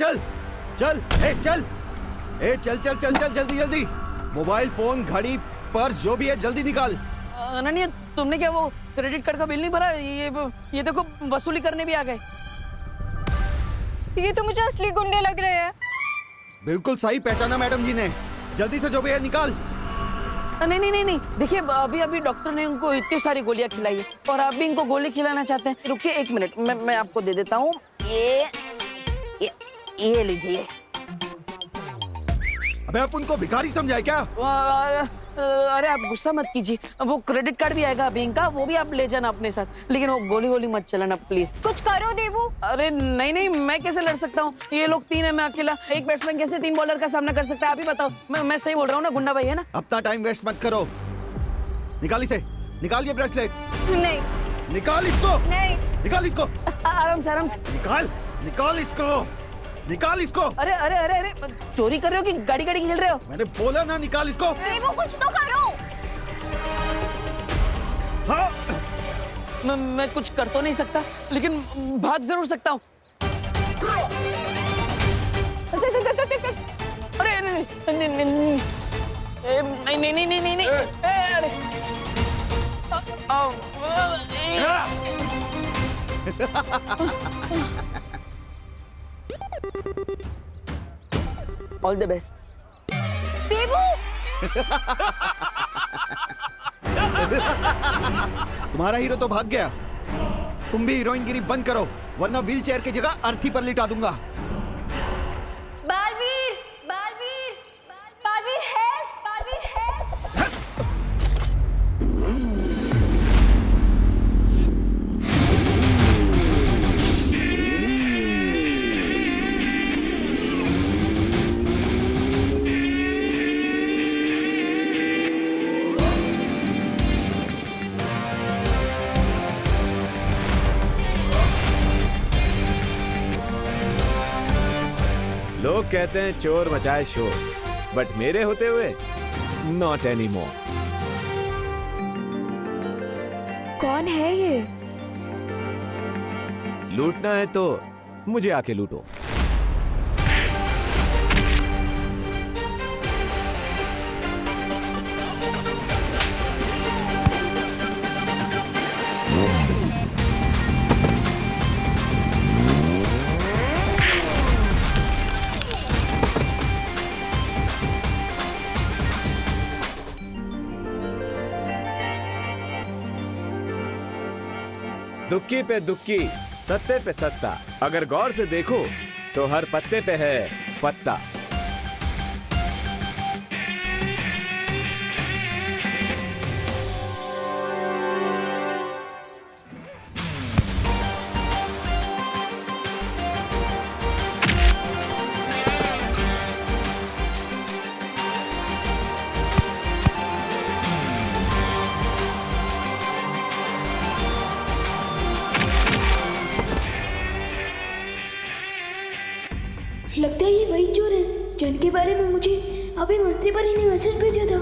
चल चल चल चल चल चल चल जल्दी जल्दी। मोबाइल फोन घड़ी पर्स जो भी है जल्दी निकाल। अनन्या तुमने क्या वो क्रेडिट कार्ड का बिल नहीं भरा? ये देखो वसूली करने भी आ गए। ये तो मुझे असली गुंडे लग रहे हैं। बिल्कुल सही पहचाना मैडम जी ने। जल्दी से जो भी है निकाल। नहीं देखिए अभी डॉक्टर ने उनको इतनी सारी गोलियां खिलाई है और आप भी इनको गोली खिलाना चाहते हैं। रुकिए 1 मिनट, मैं आपको दे देता हूँ। ये लीजिए। अबे आप उनको भिखारी समझाए क्या? अरे आप गुस्सा मत कीजिए, वो क्रेडिट कार्ड भी आएगा अभी इनका, वो भी आप ले जाना अपने साथ, लेकिन वो गोली मत चलाना प्लीज। कुछ करो देवू। अरे नहीं मैं कैसे लड़ सकता हूँ? ये लोग 3 है, मैं अकेला। एक बैट्समैन कैसे 3 बॉलर का सामना कर सकता है? आप ही बताओ। मैं सही बोल रहा हूँ ना गुंडा भाई, है ना? अपना टाइम वेस्ट मत करो। निकाल इसे, निकाल ये ब्रेसलेट। नहीं निकाल इसको। नहीं। निकाल इसको। आराम से निकाल इसको। निकाल इसको। अरे चोरी कर रहे हो कि गाड़ी खेल रहे हो? मैंने बोला ना निकाल इसको। देवू कुछ तो करो। हाँ। मैं कुछ कर तो नहीं सकता, लेकिन भाग जरूर सकता हूँ। अरे नहीं। अरे ऑल द बेस्ट। देवू तुम्हारा हीरो तो भाग गया। तुम भी हीरोइनगिरी बंद करो, वरना व्हील चेयर की जगह अर्थी पर लिटा दूंगा। बालवीर है। लोग कहते हैं चोर मचाए शोर, बट मेरे होते हुए नॉट एनी मोर। कौन है ये? लूटना है तो मुझे आके लूटो। दुक्की पे दुक्की, सत्ते पे सत्ता। अगर गौर से देखो तो हर पत्ते पे है पत्ता। लगता है ये वही चोर है जिनके बारे में मुझे अभी मस्ती पर ही ने मैसेज भेजा था।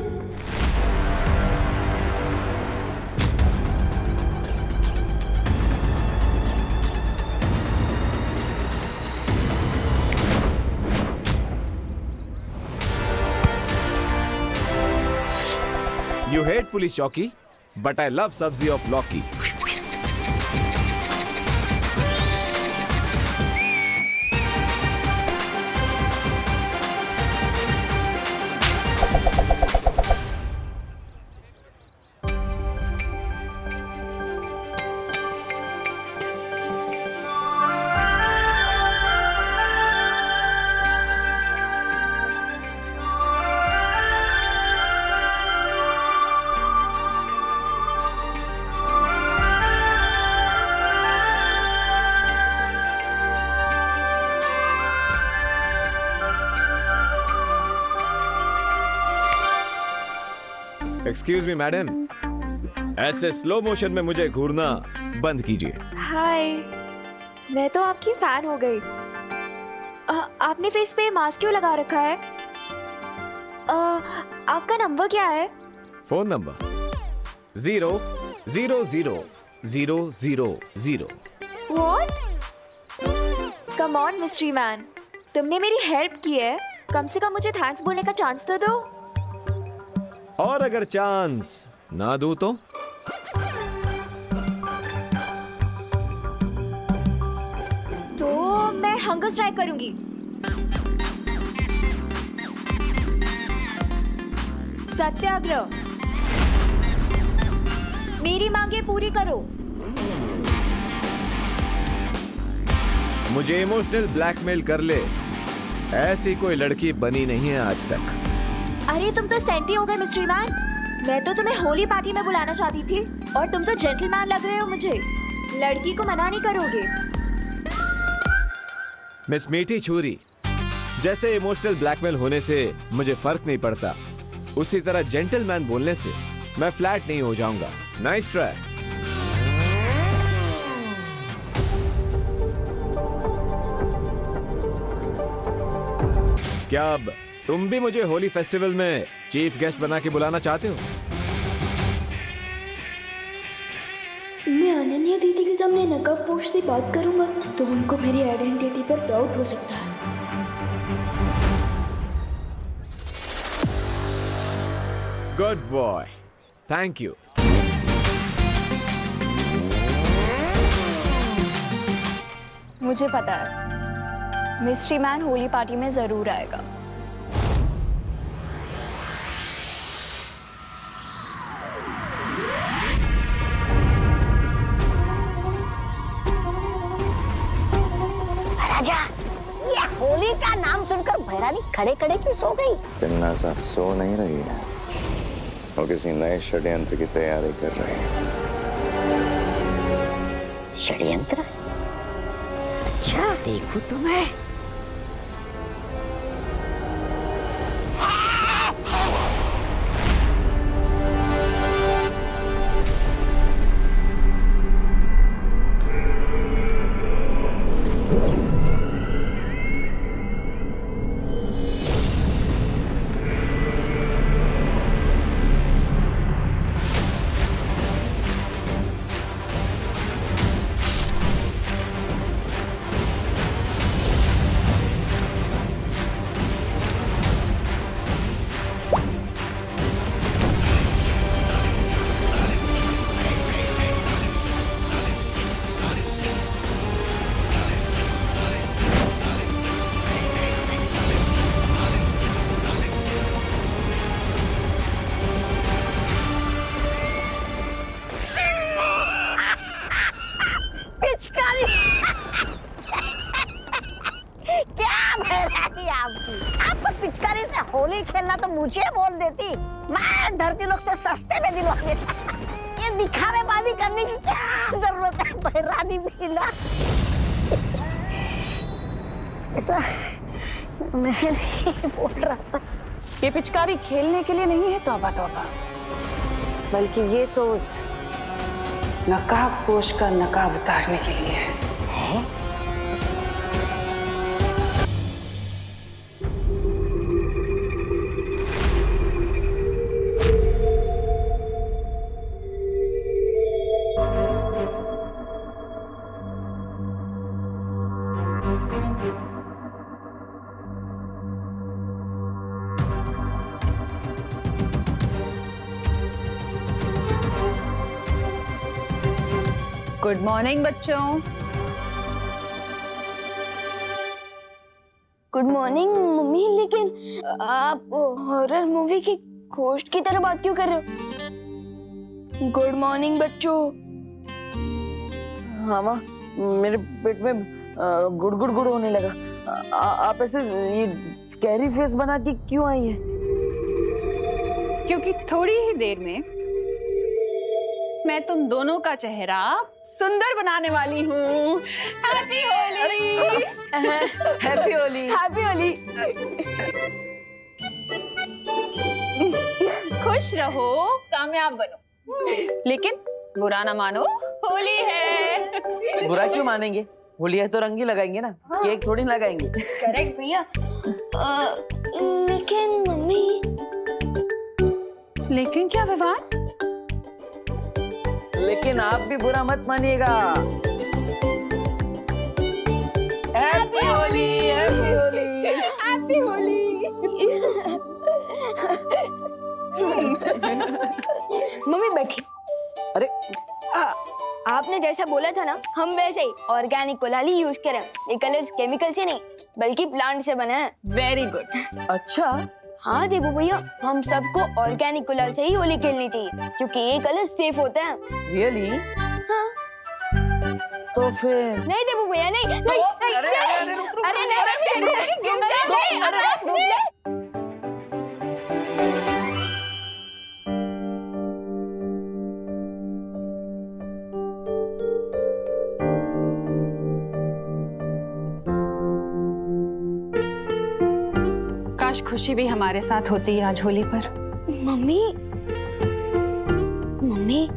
You hate police चौकी, but I love सब्जी of लौकी। एक्सक्यूज मी मैडम, ऐसे स्लो मोशन में मुझे घूरना बंद कीजिए। हाय, मैं तो आपकी फैन हो गई। आपने फेस पे मास्क क्यों लगा रखा है? आपका नंबर क्या है? Phone number 0000000। What? Come on, mystery man. तुमने मेरी हेल्प की है, कम से कम मुझे थैंक्स बोलने का चांस तो दो। और अगर चांस ना दूं तो? तो मैं हंगर स्ट्राइक करूंगी। सत्याग्रह। मेरी मांगे पूरी करो। मुझे इमोशनल ब्लैकमेल कर ले, ऐसी कोई लड़की बनी नहीं है आज तक। अरे तुम तो सेंटी हो गए मिस्ट्री मैन। मैं तो तुम्हें होली पार्टी में बुलाना चाहती थी और तुम तो जेंटलमैन लग रहे हो मुझे। लड़की को मना नहीं करोगे। मिस मीठी छुरी, जैसे इमोशनल ब्लैकमेल होने से मुझे फर्क नहीं पड़ता, उसी तरह जेंटलमैन बोलने से मैं फ्लैट नहीं हो जाऊंगा। Nice try. क्या अब तुम भी मुझे होली फेस्टिवल में चीफ गेस्ट बना के बुलाना चाहते हो? मैं अनन्या दीदी के सामने नकाबपोश से बात करूंगा तो उनको मेरी आइडेंटिटी पर डाउट हो सकता है। Good boy, thank you. मुझे पता है मिस्ट्री मैन होली पार्टी में जरूर आएगा। राजा, ये होली का नाम सुनकर भैरानी खड़े खड़े क्यों सो गई? तिन्नासा सो नहीं रही है, वो किसी नए षड्यंत्र की तैयारी कर रही है। षड्यंत्र? अच्छा, देखूं तो मैं। आपको पिचकारी से होली खेलना तो मुझे बोल देती, मैं धरती लोग से सस्ते में दिलवा देता। ये दिखावेबाजी करने की क्या जरूरत है भैरानी भीला? ऐसा मैं नहीं बोल रहा था। ये पिचकारी खेलने के लिए नहीं है, तौबा तौबा, बल्कि ये तो उस नकाबपोश का नकाब उतारने के लिए है। गुड मॉर्निंग बच्चों। गुड मॉर्निंग मम्मी, लेकिन आप हॉरर मूवी की घोस्ट की तरह बात क्यों कर रहे हो? गुड मॉर्निंग बच्चों। हाँ माँ, मेरे पेट में गुड़ गुड़ गुड़ होने लगा। आप ऐसे ये स्कैरी फेस बना के क्यों आई है? क्योंकि थोड़ी ही देर में मैं तुम दोनों का चेहरा सुंदर बनाने वाली हूँ। Happy Holi. Happy Holi. Happy Holi. खुश रहो, कामयाब बनो, लेकिन बुरा ना मानो, होली है। बुरा क्यों मानेंगे? होली है तो रंग ही लगाएंगे ना, केक थोड़ी लगाएंगे। करेक्ट भैया। लेकिन मम्मी। लेकिन क्या विवाद? लेकिन आप भी बुरा मत मानिएगा। Happy Holi, happy Holi. Happy Holi. Mummy बैठी। अरे आपने जैसा बोला था ना, हम वैसे ही ऑर्गेनिक गुलाल यूज करें। ये कलर्स केमिकल से नहीं बल्कि प्लांट से बना है। Very good. अच्छा, हाँ देबू भैया, हम सबको ऑर्गेनिक गुलाल से ही होली खेलनी चाहिए क्योंकि ये कलर सेफ होते हैं। रियली? हाँ। तो फिर नहीं देबू भैया, नहीं नहीं नहीं, अरे, अरे, रुक, रुक, अरे नहीं, गिर जाएंगे, आराम से। काश खुशी भी हमारे साथ होती आज होली पर। मम्मी मम्मी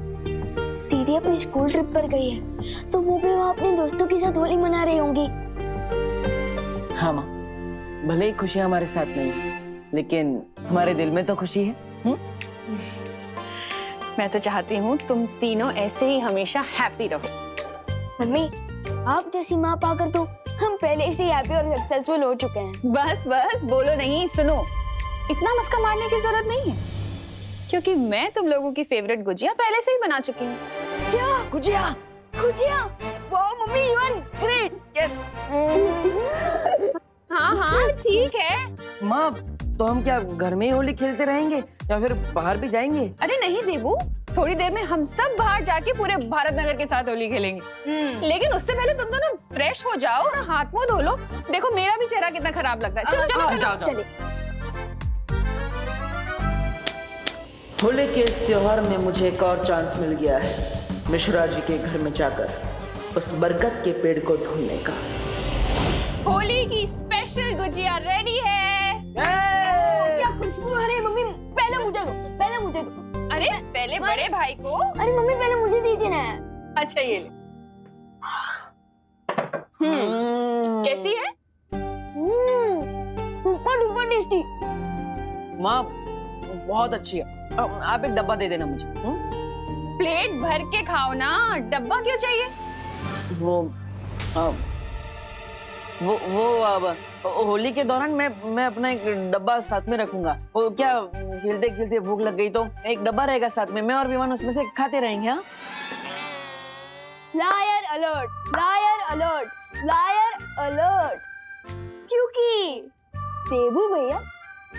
दीदी अपनी स्कूल ट्रिप पर गई है तो वो भी वहाँ अपने दोस्तों के साथ होली मना रही होंगी। हाँ माँ, भले ही खुशी हमारे साथ नहीं है लेकिन हमारे दिल में तो खुशी है। मैं तो चाहती हूँ तुम तीनों ऐसे ही हमेशा हैप्पी रहो। मम्मी आप जैसी माँ पाकर तो हम पहले से हैप्पी और सक्सेसफुल हो चुके हैं। बस बस बोलो नहीं, सुनो, इतना मस्का मारने की जरूरत नहीं है क्योंकि मैं तुम लोगों की फेवरेट गुजिया पहले से ही बना चुकी हूँ। क्या गुजिया? गुजिया? वाह mummy, you are great. Yes. हाँ हाँ ठीक है। माँ, तो हम क्या घर में ही होली खेलते रहेंगे या फिर बाहर भी जाएंगे? अरे नहीं देबू, थोड़ी देर में हम सब बाहर जाके पूरे भारत नगर के साथ होली खेलेंगे। लेकिन उससे पहले तुम दोनों फ्रेश हो जाओ और हाथ मुंह धो लो। देखो मेरा भी चेहरा कितना खराब लगता है। चलो चलो चलो जाओ, जाओ। चलिए। होली के इस त्योहार में मुझे एक और चांस मिल गया है मिश्रा जी के घर में जाकर उस बरगद के पेड़ को ढूंढने का। होली की स्पेशल गुजिया रेडी है। क्या खुशबू! अरे मम्मी पहले मुझे दो, पहले मुझे दो। अरे पहले बड़े भाई को। अरे मम्मी पहले मुझे दीजिए ना। अच्छा ये ले। कैसी है? Super duper tasty. माँ बहुत अच्छी है। आप एक डब्बा दे देना मुझे। प्लेट भर के खाओ ना, डब्बा क्यों चाहिए? वो अब होली के दौरान मैं अपना एक डब्बा साथ में रखूंगा। वो क्या खेलते खेलते भूख लग गई तो एक डब्बा रहेगा साथ में, मैं और विमान उसमें से खाते रहेंगे। हाँ, liar alert, liar alert, liar alert. क्योंकि देबू भैया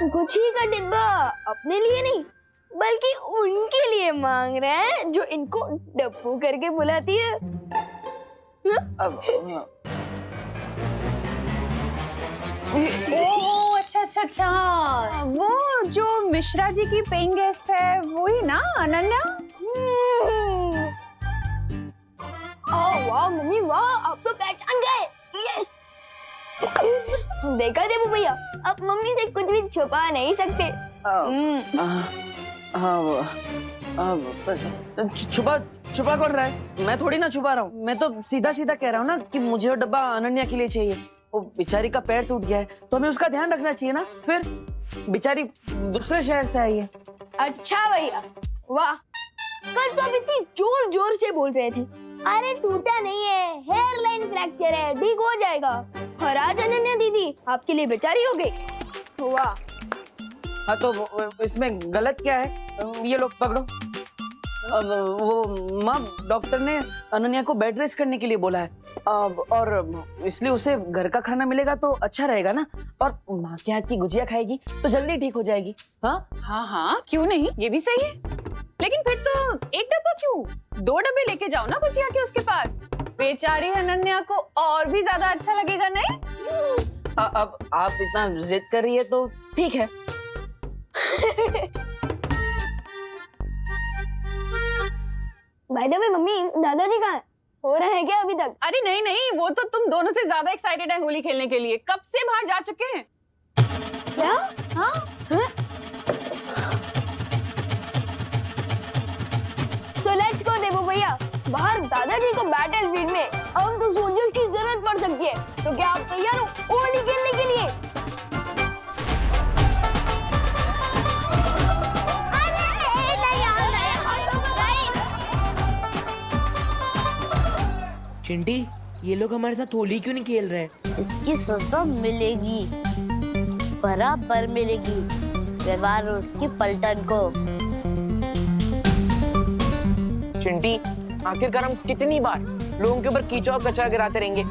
गुच्छी का डिब्बा अपने लिए नहीं बल्कि उनके लिए मांग रहे हैं जो इनको डब्बू करके बुलाती है। ओह अच्छा, वो जो मिश्रा जी की पेइंग गेस्ट है वो ही ना, अनन्या? वाह मम्मी वाह, आप तो पहचान गए। यस। देखा देबू भैया, आप मम्मी से कुछ भी छुपा नहीं सकते। छुपा कौन रहा है? मैं थोड़ी ना छुपा रहा हूँ, मैं तो सीधा सीधा कह रहा हूँ ना कि मुझे वो डब्बा अनन्या के लिए चाहिए। वो बेचारी का पैर टूट गया है तो हमें उसका ध्यान रखना चाहिए ना। फिर बेचारी दूसरे शहर से आई है। अच्छा भैया वाह, कल तो आप इतनी जोर जोर से बोल रहे थे। अरे टूटा नहीं है, हेयर लाइन फ्रैक्चर है, ठीक हो जाएगा। और आज अनन्या दीदी आपके लिए बेचारी हो गई। वाह। हाँ तो इसमें गलत क्या है? ये लोग पकड़ो। अब वो माँ, डॉक्टर ने अनन्या को बेड रेस्ट करने के लिए बोला है और इसलिए उसे घर का खाना मिलेगा तो अच्छा रहेगा ना। और माँ के हाथ की गुजिया खाएगी तो जल्दी ठीक हो जाएगी। हाँ हाँ क्यों नहीं, ये भी सही है। लेकिन फिर तो एक डब्बा क्यों, 2 डब्बे लेके जाओ ना गुजिया के उसके पास। बेचारी अनन्या को और भी ज्यादा अच्छा लगेगा नहीं? अब आप इतना जिद कर रही है तो ठीक है। बाय द वे मम्मी, दादाजी कहाँ हैं? हो रहे हैं क्या अभी तक? अरे नहीं, वो तो तुम दोनों से ज्यादा एक्साइटेड है होली खेलने के लिए, कब से बाहर जा चुके हैं। क्या? हाँ? So let's go देबू भैया, बाहर दादाजी को बैटल फील्ड में हम तो सोल्जर्स की जरूरत पड़ सकती है। तो क्या आप तैयार हो होली खेलने के लिए? चिंटी, ये लोग हमारे साथ होली क्यों नहीं खेल रहे हैं? इसकी सजा मिलेगी, बराबर मिलेगी व्यवहार उसकी पलटन को। चिंटी, आखिरकार हम कितनी बार लोगों के ऊपर कीचड़ और कचरा गिराते रहेंगे?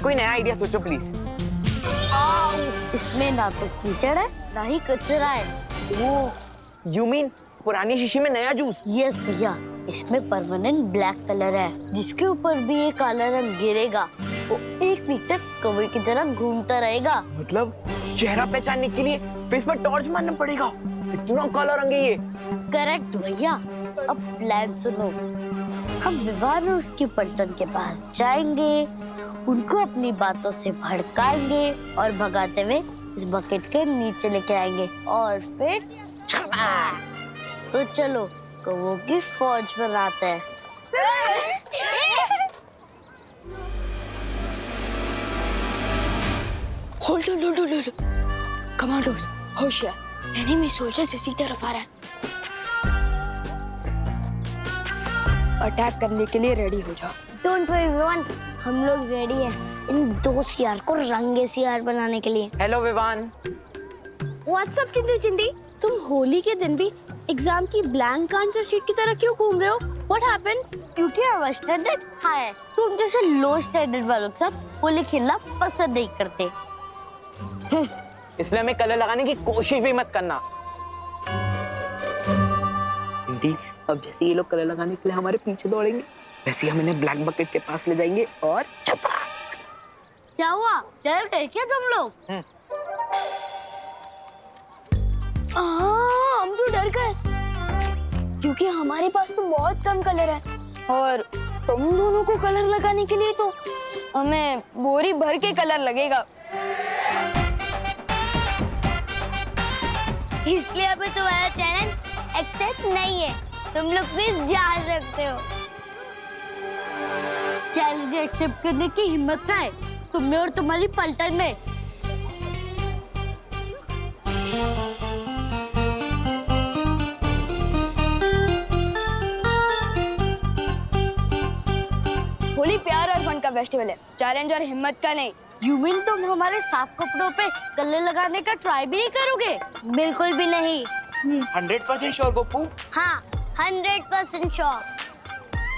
कोई नया आइडिया सोचो प्लीज। इसमें ना तो कीचड़ है ना ही कचरा है। वो यू मीन पुरानी शीशी में नया जूस? यस भैया, इसमें परमानेंट ब्लैक कलर है, जिसके ऊपर भी ये काला रंग गिरेगा वो 1 वीक तक कौवे की तरह घूमता रहेगा। मतलब चेहरा पहचानने के लिए फेस पर टॉर्च मारना पड़ेगा? इतना काला रंग है ये। करेक्ट भैया। अब प्लान सुनो, हम विवाह में उसकी पलटन के पास जाएंगे, उनको अपनी बातों से भड़काएंगे और भगाते हुए इस बकेट के नीचे लेके आएंगे और फिर तो चलो कौवों की फौज बनाते हैं। होल्ड कमांडोज होशियार, एनिमी सोल्जर्स इसी तरफ आ रहा है। अटैक करने के लिए रेडी हो जाओ। डोंट वरी विवान, हम लोग रेडी हैं इन 2 सियार को रंगे सियार बनाने के लिए। हेलो विवान। व्हाट्सअप चिंटी, तुम होली के दिन भी एग्जाम की ब्लैंक आंसर शीट की तरह क्यों घूम रहे हो? What happened? क्योंकि हम स्टैंडर्ड हाई है, तुम जैसे लो स्टैंडर्ड वालों के साथ होली खेलना पसंद नहीं करते। इसलिए हमें कलर लगाने की कोशिश भी मत करना। चिंटी, अब जैसे ये लोग कलर लगाने के लिए हमारे पीछे दौड़ेंगे, वैसे हम इन्हें ब्लैक बकेट के पास ले जाएंगे और चपाक। क्या हुआ, डर गए क्या तुम लोग? हम तो डर गए क्योंकि हमारे पास तो बहुत कम कलर है और तुम दोनों को कलर लगाने के लिए तो हमें बोरी भर के कलर लगेगा। इसलिए अभी तुम्हारा चैलेंज एक्सेप्ट नहीं है, तुम लोग भी जा सकते हो। चैलेंज एक्सेप्ट करने की हिम्मत ना है तुम्हें और तुम्हारी पलटन में। होली प्यार और फन का फेस्टिवल है, चैलेंज और हिम्मत का नहीं। यू मीन तुम हमारे साफ कपड़ों पे कलर लगाने का ट्राई भी नहीं करोगे? बिल्कुल भी नहीं। 100% श्योर गोपू? हाँ 100% श्योर।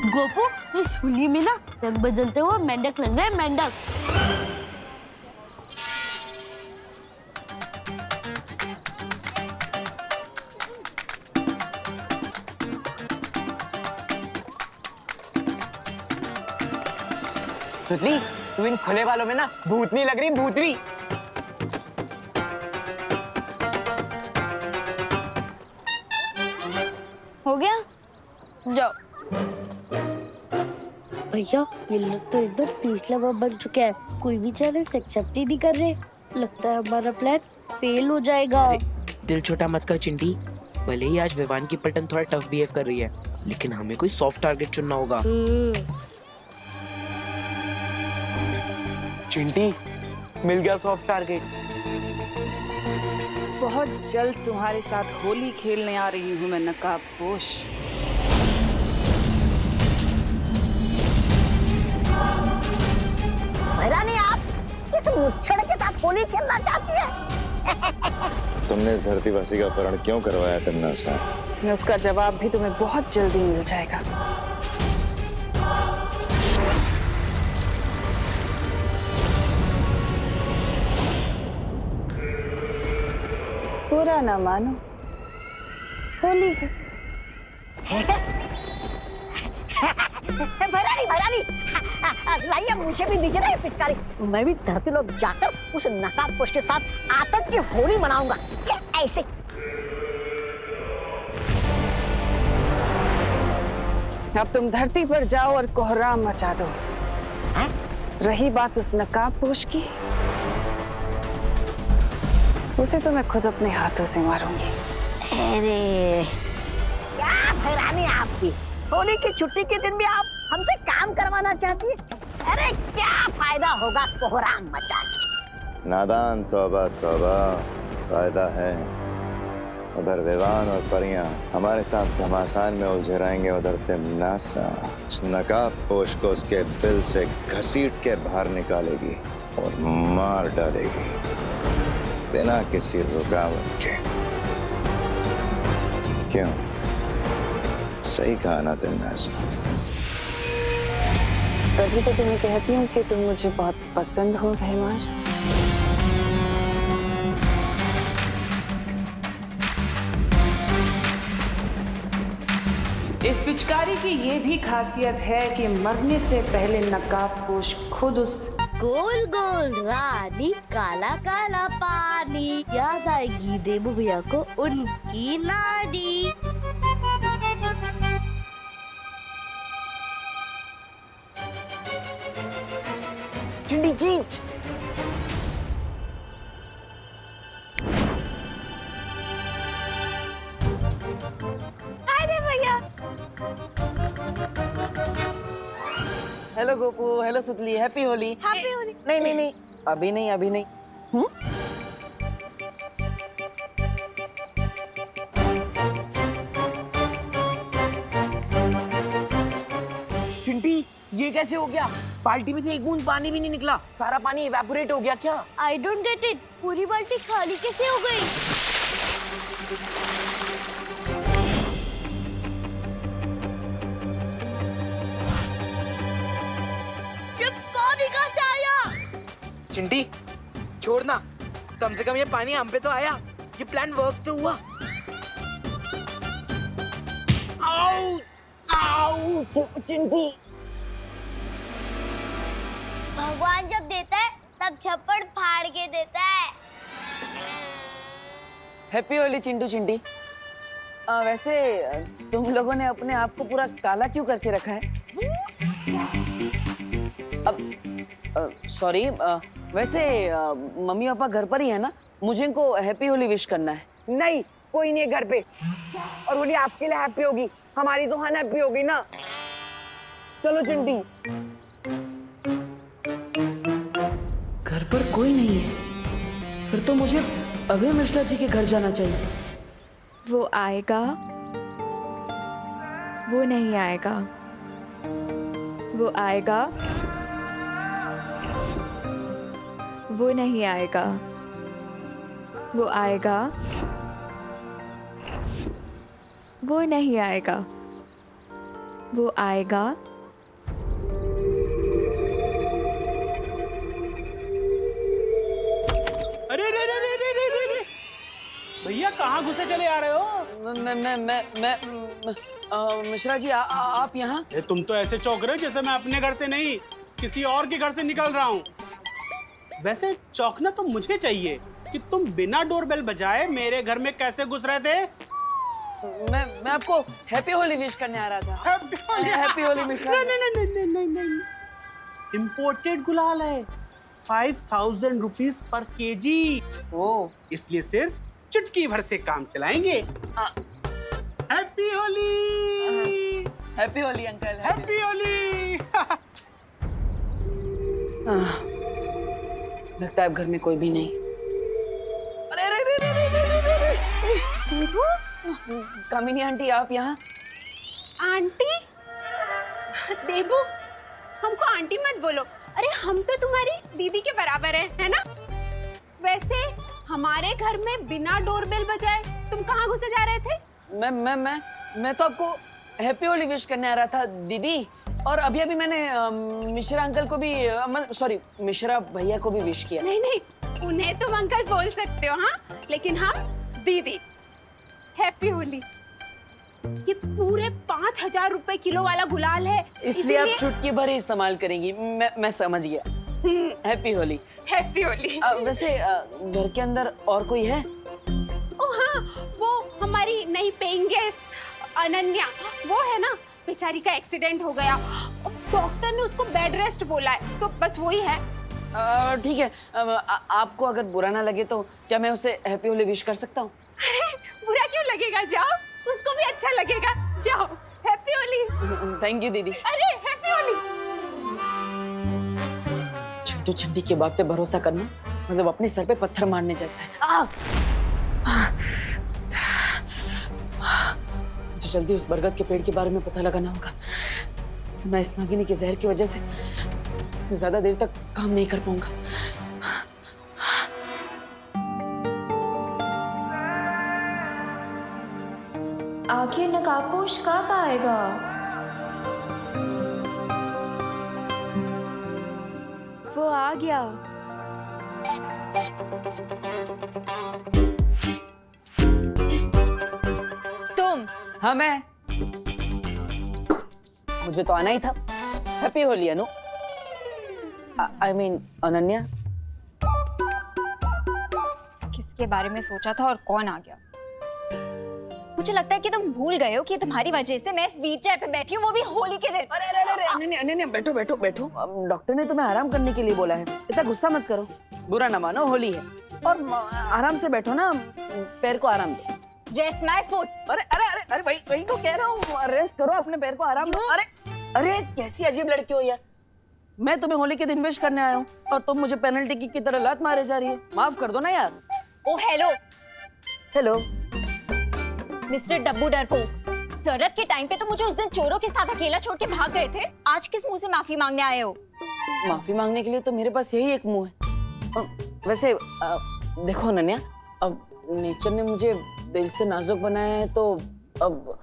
गोपू, इस होली में ना रंग बदलते हुए मेंढक लग रहे, मेंढक। सुतली, तू इन खुले वालों में ना भूतनी लग रही, भूतनी। हो गया, जाओ। भैया ये लोग तो एकदम पीस लवा बन चुके हैं, कोई भी चैलेंज एक्सेप्ट ही नहीं कर रहे। लगता है हमारा प्लान फेल हो जाएगा। दिल छोटा मत कर चिंटी, भले ही आज विवान की पलटन थोड़ा टफ बिहेव कर रही है, लेकिन हमें कोई सॉफ्ट टारगेट चुनना होगा। चिंटी, मिल गया सॉफ्ट टारगेट। बहुत जल्द तुम्हारे साथ होली खेलने आ रही हूँ मैं, नकाबपोश। रानी, आप इस मुच्छड़ के साथ होली खेलना चाहती है? तुमने इस धरतीवासी का अपहरण क्यों करवाया तन्ना सा? उसका जवाब भी तुम्हें बहुत जल्दी मिल जाएगा। पूरा ना मानो, होली है। भरानी, लाइए मुझे भी दीजिए ना ये पिचकारी। मैं भी धरती लोग जाकर उस नकाबपोश के साथ आतंक की होली मनाऊंगा। ये ऐसे। अब तुम धरती पर जाओ और कोहराम मचा दो। रही बात उस नकाबपोश की, उसे तो मैं खुद अपने हाथों से मारूंगी। अरे क्या भरानी, आपकी होली की छुट्टी के दिन भी आप हमसे काम करवाना चाहती है? अरे क्या फायदा होगा कोहराम मचा के? नादान, तौबा तौबा, फायदा है। उधर विवान और परियां हमारे साथ घमासान में उलझे रहेंगे, उधर तिमनासा नकाबपोश को उसके दिल से घसीट के बाहर निकालेगी। और मार डालेगी बिना किसी रुकावट के। क्यों, सही कहा ना तुमने? तभी तो तुम्हें कहती हूँ कि तुम मुझे बहुत पसंद हो भैमार। इस पिचकारी की ये भी खासियत है कि मरने से पहले नकाबपोश खुद उस गोल गोल रानी काला काला पानी, याद आएगी देबू भैया को उनकी नानी। चिंडी खींच। अरे भैया, हेलो गोपू, हेलो सुतली, हैप्पी होली। हैप्पी होली। नहीं नहीं नहीं, अभी नहीं, अभी नहीं। चिंटी, ये कैसे हो गया? बाल्टी में से एक बूंद पानी भी नहीं निकला, सारा पानी इवेपोरेट हो गया क्या? आई डोंट गेट इट, पूरी बाल्टी खाली कैसे हो गई? ये पानी कहाँ से आया? चिंटी, छोड़ना, कम से कम ये पानी हम पे तो आया। ये प्लान वर्क तो हुआ। आओ, आओ, चिंटी। भगवान जब देता है तब छप्पड़ फाड़ के देता है। हैप्पी होली चिंटू चिंटी। वैसे तुम लोगों ने अपने आप को पूरा काला क्यों करके रखा है? अब सॉरी, वैसे मम्मी पापा घर पर ही है ना? मुझे इनको हैप्पी होली विश करना है। नहीं, कोई नहीं है घर पे। और होली आपके लिए हैप्पी होगी, हमारी तो अनहैप्पी होगी ना। चलो चिंटी। घर पर कोई नहीं है, फिर तो मुझे अभय मिश्रा जी के घर जाना चाहिए। वो आएगा, वो नहीं आएगा, वो आएगा, वो नहीं आएगा, वो आएगा, वो नहीं आएगा, वो आएगा। भैया कहाँ घुसे चले आ रहे हो? मिश्रा जी आप यहाँ? तुम तो ऐसे चौंक रहे हो जैसे मैं अपने घर से नहीं किसी और के घर से निकल रहा हूँ। वैसे चौंकना तो मुझे चाहिए कि तुम बिना डोरबेल बजाए मेरे घर में कैसे घुस रहे थे। मैं आपको हैप्पी होली विश करने आ रहा था। हैप्पी होली मिश्रा। नहीं, इम्पोर्टेड गुलाल है, 5000 रुपीज पर केजी। ओ, इसलिए सिर्फ चुटकी भर से काम चलाएंगे। Happy Holi. Happy Holi uncle. Happy Holi. लगता है अब घर में कोई भी नहीं। कामिनी आंटी आप यहाँ? आंटी? देबू, हमको आंटी मत बोलो। अरे हम तो तुम्हारी दीदी के बराबर है ना? वैसे हमारे घर में बिना डोरबेल बजाए तुम कहाँ घुसे जा रहे थे? मैं तो आपको हैप्पी होली विश करने आ रहा था दीदी। और अभी अभी मैंने मिश्रा अंकल को भी, सॉरी मिश्रा भैया को भी विश किया। नहीं, उन्हें तुम अंकल बोल सकते हो, हाँ, लेकिन हम दीदी। हैप्पी होली। ये पूरे 5000 रुपए किलो वाला गुलाल है, इसलिए आप चुटकी भर ही इस्तेमाल करेंगी। मैं समझ गया। हैप्पी होली। हैप्पी होली। वैसे घर के अंदर और कोई है? ओ हाँ, वो हमारी नई पेइंग गेस्ट अनन्या, वो है ना, बेचारी का एक्सीडेंट हो गया, डॉक्टर ने उसको बेड रेस्ट बोला है, तो बस वही है। ठीक है, आपको अगर बुरा ना लगे तो क्या मैं उसे हैप्पी होली विश कर सकता हूँ? अरे बुरा क्यों लगेगा, जाओ, उसको भी अच्छा लगेगा, जाओ। हैप्पी होली। थैंक यू दीदी। अरे हैप्पी होली। चिंटू चिंटी की बात पे भरोसा करना मतलब अपने सर पे पत्थर मारने जैसा है। मुझे जल्दी उस बरगद के पेड़ के बारे में पता लगाना होगा, ना इस नागिनी के जहर की वजह से मैं ज्यादा देर तक काम नहीं कर पाऊंगा। आखिर नकाबपोश कब आएगा? वो आ गया। तुम? हाँ मैं। मुझे तो आना ही था। Happy Holi Anu. I mean Ananya. किसके बारे में सोचा था और कौन आ गया? मुझे लगता है कि तुम भूल गए हो कि तुम्हारी वजह से मैं इस व्हीलचेयर पे बैठी हूँ, वो भी होली के दिन। अरे अरे अरे अनन्या अनन्या बैठो बैठो बैठो। डॉक्टर ने तुम्हें आराम करने के लिए बोला है, इतना गुस्सा मत करो। बुरा ना मानो, होली है और आराम से बैठो ना, पैर को आराम दो। Rest my foot। अरे अरे अरे अरे वही तो कह रहा हूँ, रेस्ट करो, अपने पैर को आराम दो। अरे अरे कैसी अजीब लड़की हो यार। मैं तुम्हें होली के दिन विश करने आया हूँ और तुम मुझे पेनल्टी किक की तरह लात मारे जा रही है। माफ कर दो ना यार। ओ हेलो हेलो मिस्टर डब्बू डरपोक, जरूरत के टाइम पे तो मुझे उस दिन चोरों के साथ अकेला छोड़ के भाग गए थे। आज किस मुंह से माफी मांगने आए हो? माफी मांगने के लिए तो मेरे पास यही एक मुंह है। वैसे देखो अनन्या, अब नेचर ने मुझे दिल से नाजुक बनाया है तो अब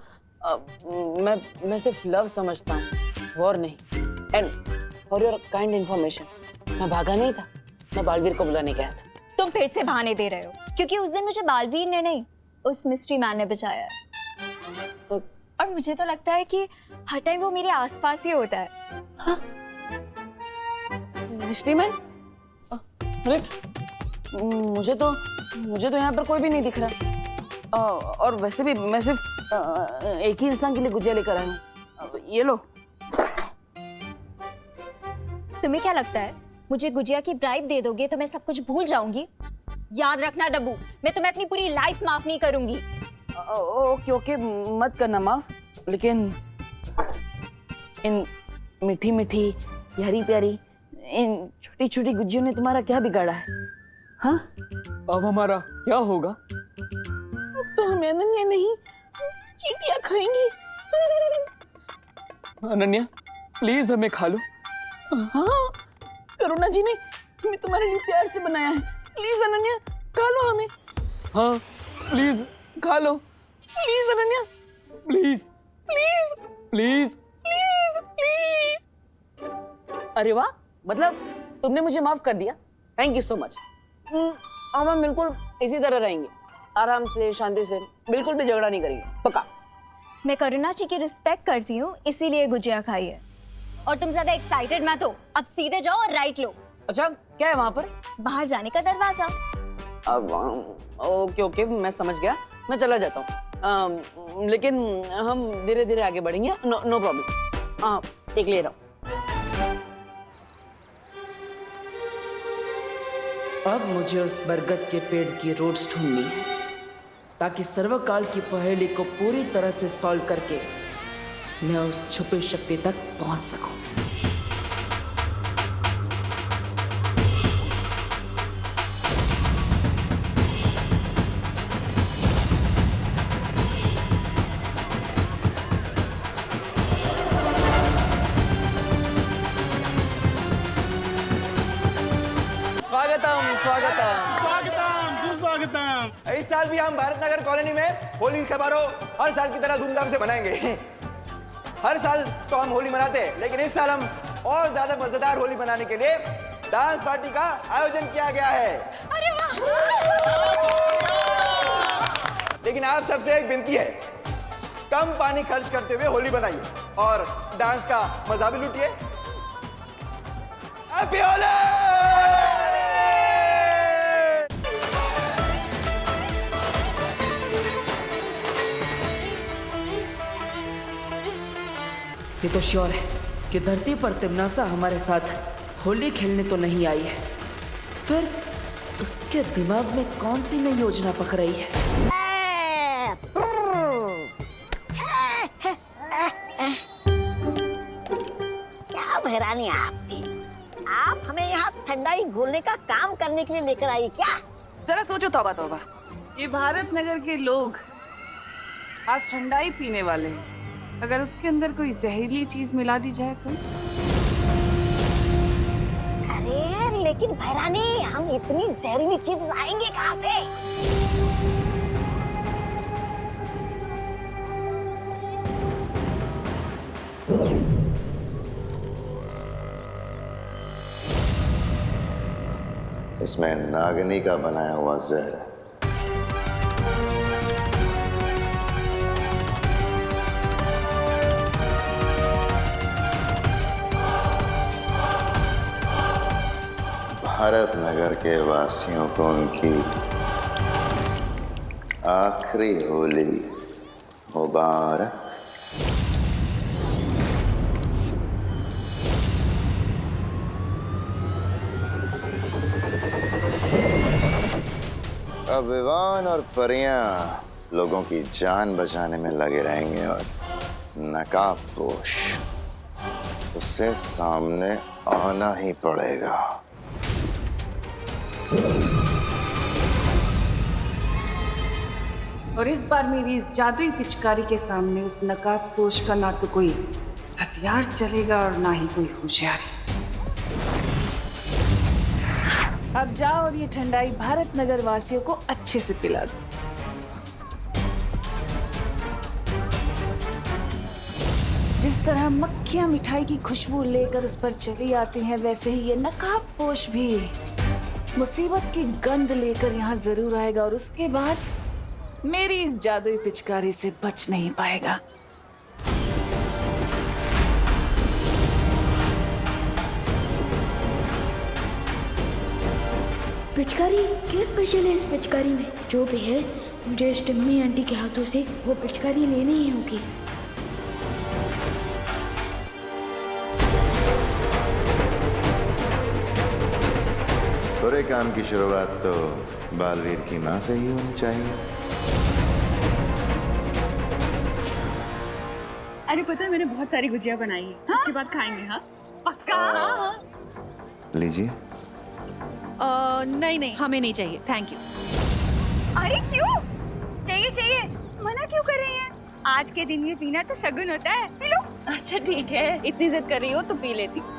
मैं सिर्फ लव समझता हूँ, और नहीं। And for your kind information, मैं भागा नहीं था, मैं बालवीर को बुलाने गया था। तुम फिर से बहाने दे रहे हो, क्योंकि उस दिन मुझे बालवीर ने नहीं, उस मिस्ट्री मैन ने बचाया है। और मुझे तो लगता है कि हर टाइम वो मेरे आसपास ही होता है। हाँ? Mystery man? अरे मुझे तो यहाँ पर कोई भी नहीं दिख रहा। और वैसे भी मैं सिर्फ एक ही इंसान के लिए गुजिया लेकर आया हूँ। ये लो। तुम्हें क्या लगता है मुझे गुजिया की ब्राइब दे दोगे तो मैं सब कुछ भूल जाऊंगी? याद रखना डब्बू, मैं तुम्हें अपनी पूरी लाइफ माफ नहीं करूंगी। ओके ओके, मत करना माफ, लेकिन इन मीठी मीठी प्यारी प्यारी इन छोटी छोटी गुजियों ने तुम्हारा क्या बिगाड़ा है? हाँ? अब हमारा क्या होगा? अब तो हम अनन्या नहीं चींटियां खाएंगी। अनन्या प्लीज हमें खा लो। हाँ, करुणा जी ने हमें तुम्हारे लिए प्यार से बनाया है। प्लीज अनन्या खा लो हमें। हाँ प्लीज खा लो। Please Ananya, please please please please please. अरे वाह, मतलब तुमने मुझे माफ कर दिया। Thank you so much. अब हम बिल्कुल इसी तरह रहेंगे, आराम से, शांति से, बिल्कुल भी झगड़ा नहीं करेंगे, पक्का। मैं करुणा जी की रिस्पेक्ट करती हूँ, इसीलिए गुजिया खाई है। और तुम ज्यादा एक्साइटेड मत हो, अब सीधे जाओ और राइट लो। अच्छा, क्या है वहाँ पर? बाहर जाने का दरवाजा। अब ओके ओके, मैं समझ गया, मैं चला जाता हूँ। लेकिन हम धीरे धीरे आगे बढ़ेंगे। No problem. एक ले रहा हूँ। अब मुझे उस बरगद के पेड़ की रूट्स ढूंढनी है, ताकि सर्वकाल की पहेली को पूरी तरह से सॉल्व करके मैं उस छुपी शक्ति तक पहुंच सकूं। स्वागतम स्वागतम स्वागतम सुस्वागतम। इस साल भी हम भारत नगर कॉलोनी में होली समारोह हर साल की तरह धूमधाम से मनाएंगे। हर साल तो हम होली मनाते हैं, लेकिन इस साल हम और ज्यादा मजेदार होली मनाने के लिए डांस पार्टी का आयोजन किया गया है। अरे वाह! लेकिन आप सबसे एक विनती है, कम पानी खर्च करते हुए होली बनाइए और डांस का मजा भी लूटिए। हैप्पी होली! ये तो श्योर है कि धरती पर तिमनासा हमारे साथ होली खेलने तो नहीं आई है। फिर उसके दिमाग में कौन सी नई योजना पक रही है? क्या बहरानी आपकी? आप हमें यहाँ ठंडाई घोलने का काम करने के लिए लेकर आई क्या? जरा सोचो तौबा तौबा, ये भारत नगर के लोग आज ठंडाई पीने वाले हैं। अगर उसके अंदर कोई जहरीली चीज मिला दी जाए तो लेकिन भैरानी हम इतनी जहरीली चीज लाएंगे कहाँ से? इसमें नागिनी का बनाया हुआ जहर है। भारत नगर के वासियों को उनकी आखिरी होली मुबारक। अब विवान और परियां लोगों की जान बचाने में लगे रहेंगे और नकाबपोश उससे सामने आना ही पड़ेगा। और इस बार मेरी इस जादुई पिचकारी के सामने उस नकाबपोश का ना तो कोई हथियार चलेगा और ना ही कोई होशियारी। अब जाओ और ये ठंडाई भारत नगर वासियों को अच्छे से पिला दो। जिस तरह मक्खियां मिठाई की खुशबू लेकर उस पर चली आती हैं, वैसे ही ये नकाबपोश भी मुसीबत की गंध लेकर यहाँ जरूर आएगा और उसके बाद मेरी इस जादुई पिचकारी से बच नहीं पाएगा। पिचकारी क्या स्पेशल है इस पिचकारी में? जो भी है मुझे इस टम्मी आंटी के हाथों से वो पिचकारी लेनी ही होगी। बुरे काम की शुरुआत तो बालवीर की माँ से ही होनी चाहिए। अरे पता है मैंने बहुत सारी गुजिया बनाई है। हाँ? उसके बाद खाएंगे। हाँ पक्का। लीजिए। नहीं हमें नहीं चाहिए, थैंक यू। अरे क्यों चाहिए? मना क्यों कर रही हैं? आज के दिन ये पीना तो शगुन होता है। P low. अच्छा ठीक है, इतनी जिद कर रही हो तो पी लेती हूँ।